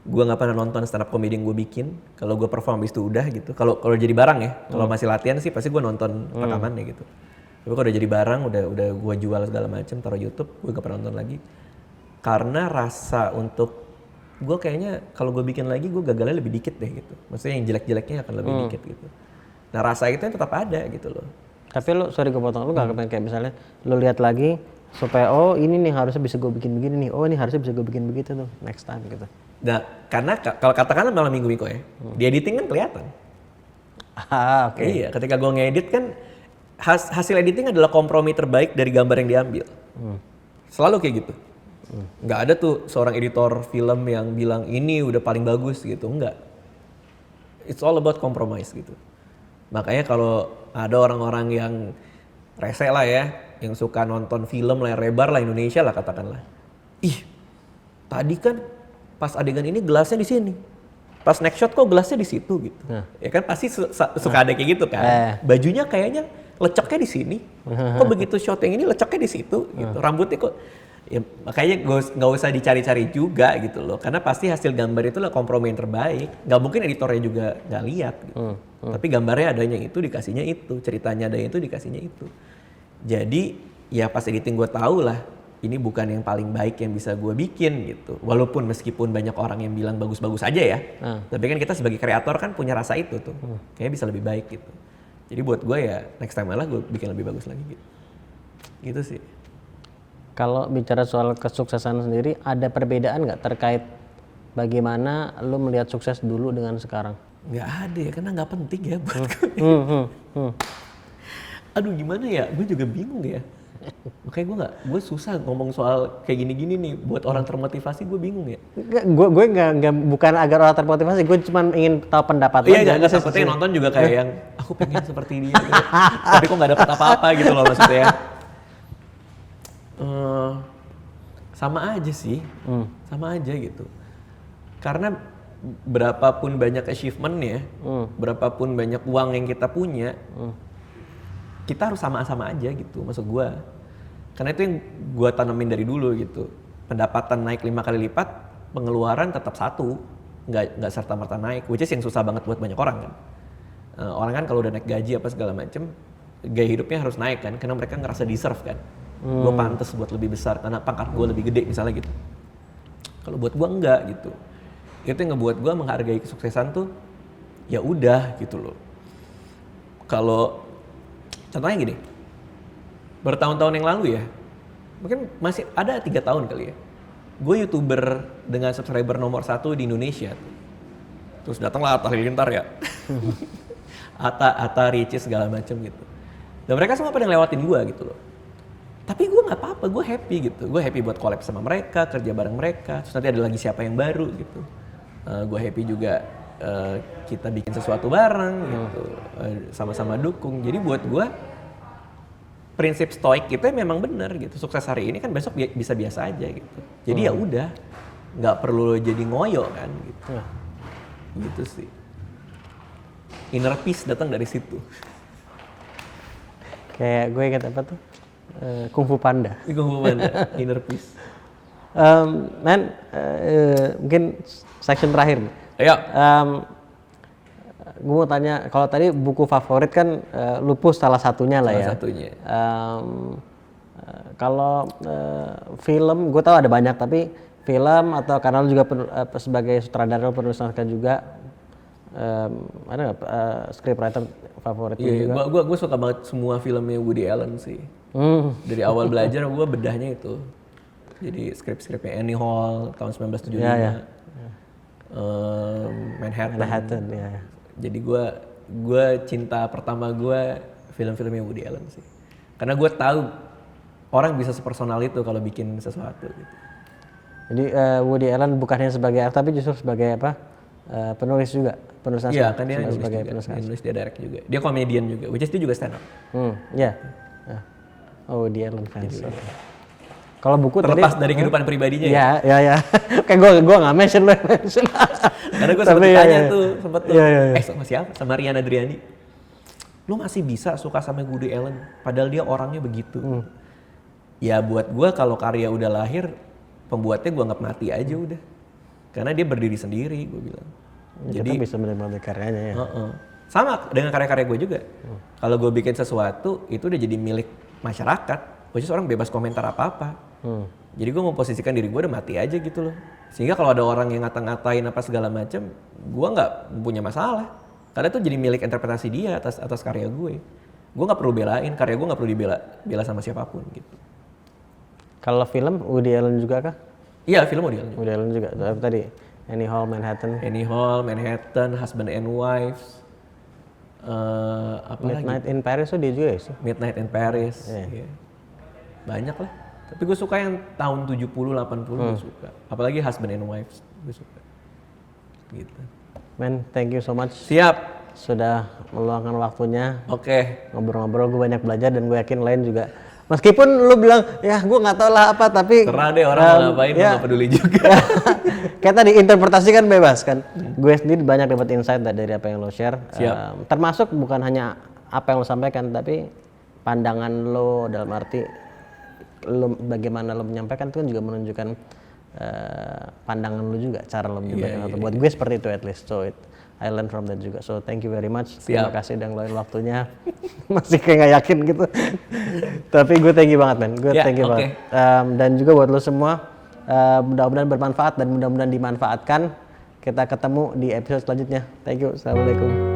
gue nggak pernah nonton stand up comedy yang gue bikin. Kalau gue perform habis itu udah gitu. Kalau jadi barang ya, kalau masih latihan sih pasti gue nonton rekamannya gitu. Tapi kalau udah jadi barang, udah gue jual segala macam, taruh YouTube, gue gak pernah nonton lagi. Karena rasa untuk gue kayaknya kalau gue bikin lagi gue gagalnya lebih dikit deh gitu. Maksudnya yang jelek-jeleknya akan lebih dikit gitu. Nah rasa itu yang tetap ada gitu loh. Tapi lu, sorry gue potong, lu gak kepengen kayak misalnya lu lihat lagi supaya oh ini nih harusnya bisa gue bikin begini nih, oh ini harusnya bisa gue bikin begitu tuh next time gitu. Nah karena kalau katakanlah malam minggu Miko ya, di editing kan kelihatan. Oke. Iya, ketika gue ngedit kan hasil editing adalah kompromi terbaik dari gambar yang diambil. Selalu kayak gitu. Nggak ada tuh seorang editor film yang bilang ini udah paling bagus gitu, enggak. It's all about compromise gitu. Makanya kalau ada orang-orang yang rese lah ya, yang suka nonton film layar lebar lah Indonesia lah katakanlah. Ih, tadi kan pas adegan ini gelasnya di sini. Pas next shot kok gelasnya di situ gitu. Ya kan pasti suka ada kayak gitu kan. Bajunya kayaknya leceknya di sini. Kok begitu shot yang ini leceknya di situ gitu. Rambutnya kok ya makanya nggak usah dicari-cari juga gitu loh. Karena pasti hasil gambar itu lah kompromi yang terbaik. Nggak mungkin editornya juga nggak lihat gitu. Tapi gambarnya adanya itu dikasihnya itu, ceritanya adanya itu dikasihnya itu. Jadi ya pas editing gue tahu lah ini bukan yang paling baik yang bisa gue bikin gitu. Walaupun meskipun banyak orang yang bilang bagus-bagus aja ya. Tapi kan kita sebagai kreator kan punya rasa itu tuh. Kayaknya bisa lebih baik gitu. Jadi buat gue ya next time malah gue bikin lebih bagus lagi gitu. Gitu sih. Kalau bicara soal kesuksesan sendiri, ada perbedaan nggak terkait bagaimana lu melihat sukses dulu dengan sekarang? Nggak ada ya, karena nggak penting ya buat gue. Aduh gimana ya, gue juga bingung ya. Makanya gue susah ngomong soal kayak gini-gini nih. Buat orang termotivasi gue bingung ya. Gue nggak bukan agar orang termotivasi, gue cuma ingin tahu pendapat lo. Iya, nggak seperti nonton juga kayak yang aku pengen seperti dia gitu. Tapi kok nggak dapet apa-apa gitu loh maksudnya. Sama aja sih, sama aja gitu. Karena berapapun banyak achievementnya, berapapun banyak uang yang kita punya, kita harus sama-sama aja gitu maksud gue. Karena itu yang gue tanemin dari dulu gitu. Pendapatan naik 5 kali lipat, pengeluaran tetap satu, nggak serta-merta naik. Which is yang susah banget buat banyak orang kan. Orang kan kalau udah naik gaji apa segala macem, gaya hidupnya harus naik kan, karena mereka ngerasa deserve kan. Gue pantas buat lebih besar karena pangkat gue lebih gede misalnya gitu. Kalau buat gue enggak gitu. Itu yang ngebuat gue menghargai kesuksesan tuh, ya udah gitu loh. Kalau contohnya gini, bertahun-tahun yang lalu ya, mungkin masih ada 3 tahun kali ya, gue YouTuber dengan subscriber nomor 1 di Indonesia. Terus datanglah Atta Halilintar ya, Atta, Ricis segala macem gitu. Dan mereka semua pada ngelewatin gue gitu loh. Tapi gue nggak apa-apa, gue happy gitu. Gue happy buat collab sama mereka, kerja bareng mereka. Terus nanti ada lagi siapa yang baru gitu. Gue happy juga kita bikin sesuatu bareng gitu, sama-sama dukung. Jadi buat gue prinsip stoik itu memang benar gitu. Sukses hari ini kan besok bisa biasa aja gitu. Jadi ya udah, nggak perlu jadi ngoyo kan gitu. Gitu sih. Inner peace datang dari situ. Kayak gue ingat apa tuh? Kung Fu Panda. Kung Fu Panda, inner peace. Mungkin section terakhir nih. Ayo. Gue mau tanya, kalau tadi buku favorit kan Lupus salah satunya lah ya. Salah satunya. Kalau film, gue tahu ada banyak, tapi film atau karena lu juga sebagai sutradara penulis naskah juga, ada nggak scriptwriter favorit juga? Gue suka banget semua filmnya Woody Allen sih. Dari awal belajar gue bedahnya itu. Jadi skrip-skripnya Annie Hall tahun 1975. Manhattan. Ya. Jadi gue cinta pertama gue film-filmnya Woody Allen sih. Karena gue tahu orang bisa sepersonal itu kalau bikin sesuatu gitu. Jadi Woody Allen bukannya sebagai aktor tapi justru sebagai apa? Penulis juga, penulis naskah. Iya, kan dia nulis, dia direct juga. Dia komedian juga, which is dia juga stand up. Iya. Oh, Woody Allen fans. Kalau buku terlepas dari kehidupan pribadinya ya. Iya. Kayak gue nggak mention. Karena gue sempat ditanya tuh, sama siapa? Sama Rian Adriani. Lu masih bisa suka sama Woody Allen, padahal dia orangnya begitu. Ya buat gue kalau karya udah lahir, pembuatnya gue anggap mati aja udah. Karena dia berdiri sendiri, gue bilang. Jadi kita bisa menikmati karyanya ya. Sama dengan karya-karya gue juga. Kalau gue bikin sesuatu, itu udah jadi milik masyarakat. Which is orang bebas komentar apa-apa. Jadi gue memposisikan diri gue udah mati aja gitu loh. Sehingga kalau ada orang yang ngata-ngatain apa segala macam, gue nggak punya masalah. Karena itu jadi milik interpretasi dia atas karya gue. Gue nggak perlu belain, karya gue nggak perlu dibela sama siapapun gitu. Kalau film Woody Allen juga kah? Iya, film Woody Allen. Woody Allen juga. Tadi Annie Hall, Manhattan. Annie Hall, Manhattan, Husband and Wives. Apa Midnight lagi? in Paris tuh dia juga ya sih. Midnight in Paris. Iya. Banyak lah. Tapi gue suka yang tahun 70, 80 gue suka. Apalagi Husband and Wives gue suka. Gitu. Man, thank you so much. Siap. Sudah meluangkan waktunya. Oke. Ngobrol-ngobrol, gue banyak belajar dan gue yakin lain juga. Meskipun lu bilang, ya gue nggak tahu lah apa, tapi Terserah deh orang mau ngapain, gue gak peduli juga. Kayak tadi interpretasi kan bebas kan. Gue sendiri banyak dapat insight dari apa yang lo share. Termasuk bukan hanya apa yang lo sampaikan, tapi pandangan lo dalam arti lo bagaimana lo menyampaikan itu kan juga menunjukkan pandangan lo juga, cara lo menyampaikan. Atau buat gue seperti itu at least. So I learn from that juga. So thank you very much. Terima kasih udah ngeluarin waktunya. Masih kayak gak yakin gitu. Tapi gue thank you banget, man. Gue thank you banget. Dan juga buat lo semua, mudah-mudahan bermanfaat dan mudah-mudahan dimanfaatkan. Kita ketemu di episode selanjutnya. Thank you. Assalamualaikum.